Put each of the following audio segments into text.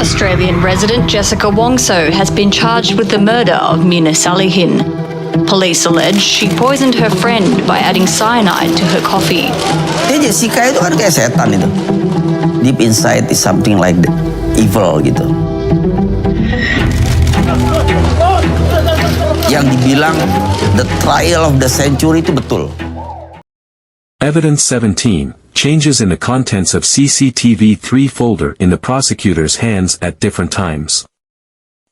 Australian resident Jessica Wongso has been charged with the murder of Mina Salihin. Police allege she poisoned her friend by adding cyanide to her coffee. Jessica itu kan kayak setan itu. Deep inside is something like the evil gitu. Yang dibilang the trial of the century itu betul. Evidence 17. Changes in the contents of Cctv 3 folder in the prosecutor's hands at different times.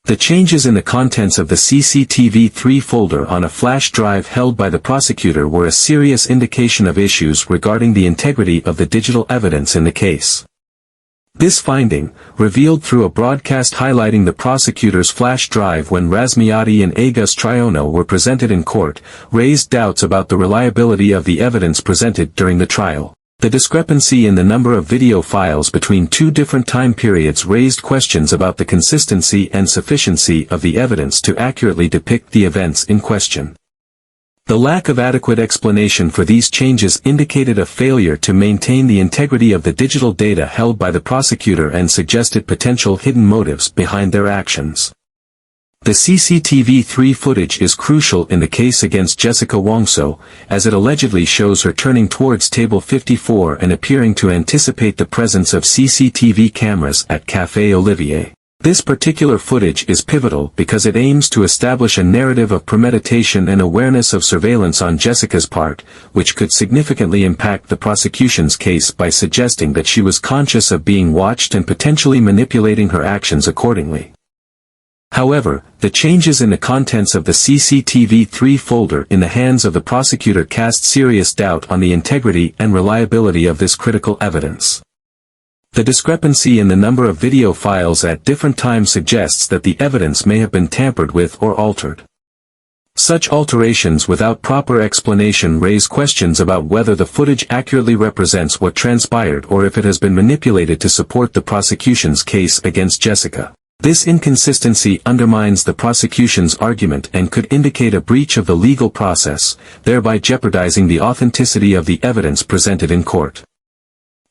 The changes in the contents of the Cctv 3 folder on a flash drive held by the prosecutor were a serious indication of issues regarding the integrity of the digital evidence in the case. This finding, revealed through a broadcast highlighting the prosecutor's flash drive when Rasmiati and Agus Triono were presented in court, raised doubts about the reliability of the evidence presented during the trial. The discrepancy in the number of video files between two different time periods raised questions about the consistency and sufficiency of the evidence to accurately depict the events in question. The lack of adequate explanation for these changes indicated a failure to maintain the integrity of the digital data held by the prosecutor and suggested potential hidden motives behind their actions. The Cctv 3 footage is crucial in the case against Jessica Wongso, as it allegedly shows her turning towards table 54 and appearing to anticipate the presence of CCTV cameras at Café Olivier. This particular footage is pivotal because it aims to establish a narrative of premeditation and awareness of surveillance on Jessica's part, which could significantly impact the prosecution's case by suggesting that she was conscious of being watched and potentially manipulating her actions accordingly. However, the changes in the contents of the Cctv 3 folder in the hands of the prosecutor cast serious doubt on the integrity and reliability of this critical evidence. The discrepancy in the number of video files at different times suggests that the evidence may have been tampered with or altered. Such alterations without proper explanation raise questions about whether the footage accurately represents what transpired or if it has been manipulated to support the prosecution's case against Jessica. This inconsistency undermines the prosecution's argument and could indicate a breach of the legal process, thereby jeopardizing the authenticity of the evidence presented in court.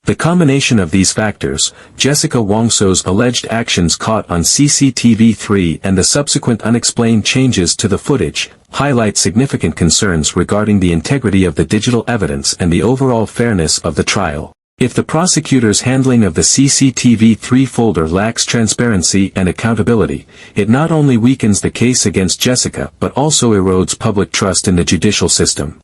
The combination of these factors, Jessica Wongso's alleged actions caught on Cctv 3 and the subsequent unexplained changes to the footage, highlight significant concerns regarding the integrity of the digital evidence and the overall fairness of the trial. If the prosecutor's handling of the Cctv 3 folder lacks transparency and accountability, it not only weakens the case against Jessica but also erodes public trust in the judicial system.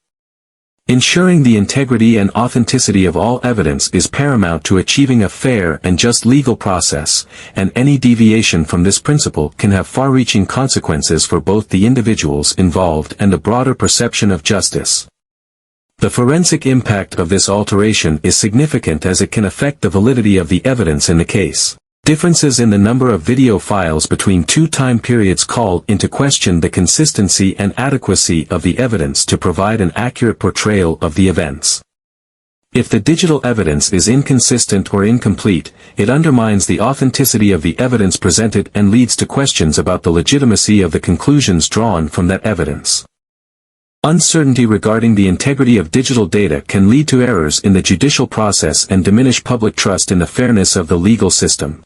Ensuring the integrity and authenticity of all evidence is paramount to achieving a fair and just legal process, and any deviation from this principle can have far-reaching consequences for both the individuals involved and the broader perception of justice. The forensic impact of this alteration is significant as it can affect the validity of the evidence in the case. Differences in the number of video files between two time periods call into question the consistency and adequacy of the evidence to provide an accurate portrayal of the events. If the digital evidence is inconsistent or incomplete, it undermines the authenticity of the evidence presented and leads to questions about the legitimacy of the conclusions drawn from that evidence. Uncertainty regarding the integrity of digital data can lead to errors in the judicial process and diminish public trust in the fairness of the legal system.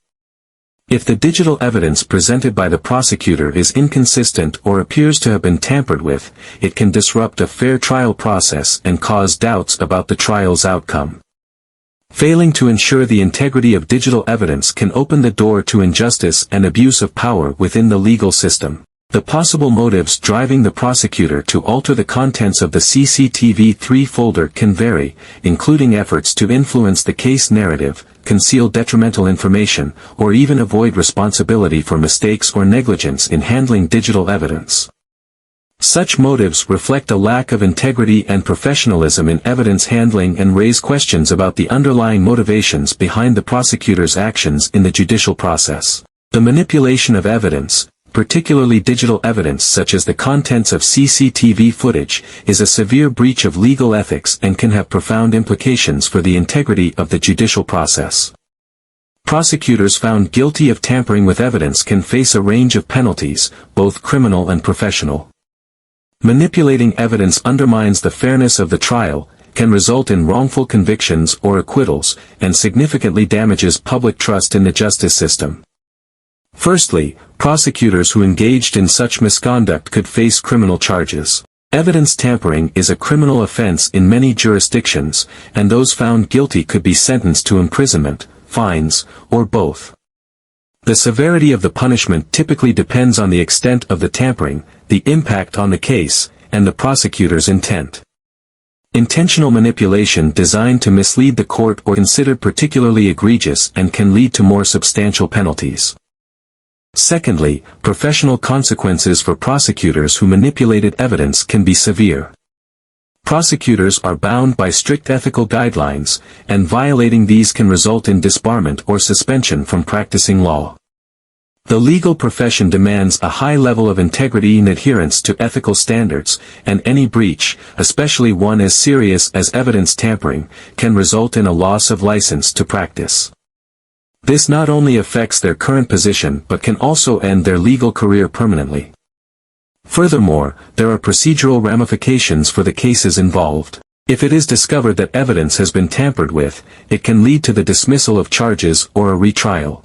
If the digital evidence presented by the prosecutor is inconsistent or appears to have been tampered with, it can disrupt a fair trial process and cause doubts about the trial's outcome. Failing to ensure the integrity of digital evidence can open the door to injustice and abuse of power within the legal system. The possible motives driving the prosecutor to alter the contents of the Cctv 3 folder can vary, including efforts to influence the case narrative, conceal detrimental information, or even avoid responsibility for mistakes or negligence in handling digital evidence. Such motives reflect a lack of integrity and professionalism in evidence handling and raise questions about the underlying motivations behind the prosecutor's actions in the judicial process. The manipulation of evidence, particularly digital evidence such as the contents of Cctv footage, is a severe breach of legal ethics and can have profound implications for the integrity of the judicial process. Prosecutors found guilty of tampering with evidence can face a range of penalties, both criminal and professional. Manipulating evidence undermines the fairness of the trial, can result in wrongful convictions or acquittals, and significantly damages public trust in the justice system. Firstly, prosecutors who engaged in such misconduct could face criminal charges. Evidence tampering is a criminal offense in many jurisdictions, and those found guilty could be sentenced to imprisonment, fines, or both. The severity of the punishment typically depends on the extent of the tampering, the impact on the case, and the prosecutor's intent. Intentional manipulation designed to mislead the court or considered particularly egregious and can lead to more substantial penalties. Secondly, professional consequences for prosecutors who manipulated evidence can be severe. Prosecutors are bound by strict ethical guidelines, and violating these can result in disbarment or suspension from practicing law. The legal profession demands a high level of integrity and adherence to ethical standards, and any breach, especially one as serious as evidence tampering, can result in a loss of license to practice. This not only affects their current position but can also end their legal career permanently. Furthermore, there are procedural ramifications for the cases involved. If it is discovered that evidence has been tampered with, it can lead to the dismissal of charges or a retrial.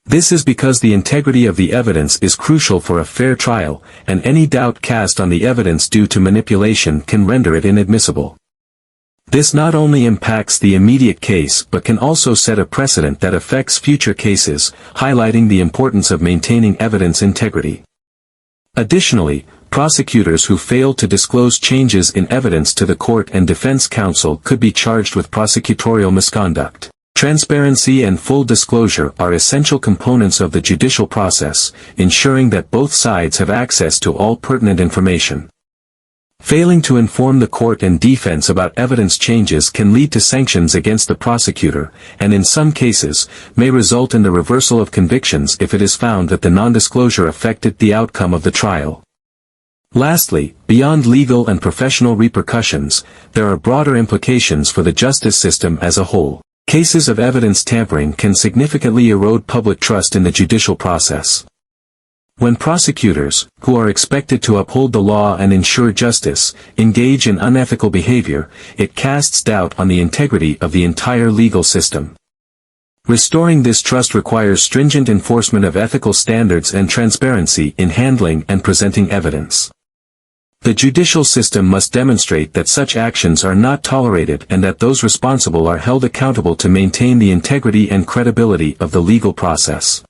This is because the integrity of the evidence is crucial for a fair trial, and any doubt cast on the evidence due to manipulation can render it inadmissible. This not only impacts the immediate case but can also set a precedent that affects future cases, highlighting the importance of maintaining evidence integrity. Additionally, prosecutors who fail to disclose changes in evidence to the court and defense counsel could be charged with prosecutorial misconduct. Transparency and full disclosure are essential components of the judicial process, ensuring that both sides have access to all pertinent information. Failing to inform the court and defense about evidence changes can lead to sanctions against the prosecutor, and in some cases, may result in the reversal of convictions if it is found that the non-disclosure affected the outcome of the trial. Lastly, beyond legal and professional repercussions, there are broader implications for the justice system as a whole. Cases of evidence tampering can significantly erode public trust in the judicial process. When prosecutors, who are expected to uphold the law and ensure justice, engage in unethical behavior, it casts doubt on the integrity of the entire legal system. Restoring this trust requires stringent enforcement of ethical standards and transparency in handling and presenting evidence. The judicial system must demonstrate that such actions are not tolerated and that those responsible are held accountable to maintain the integrity and credibility of the legal process.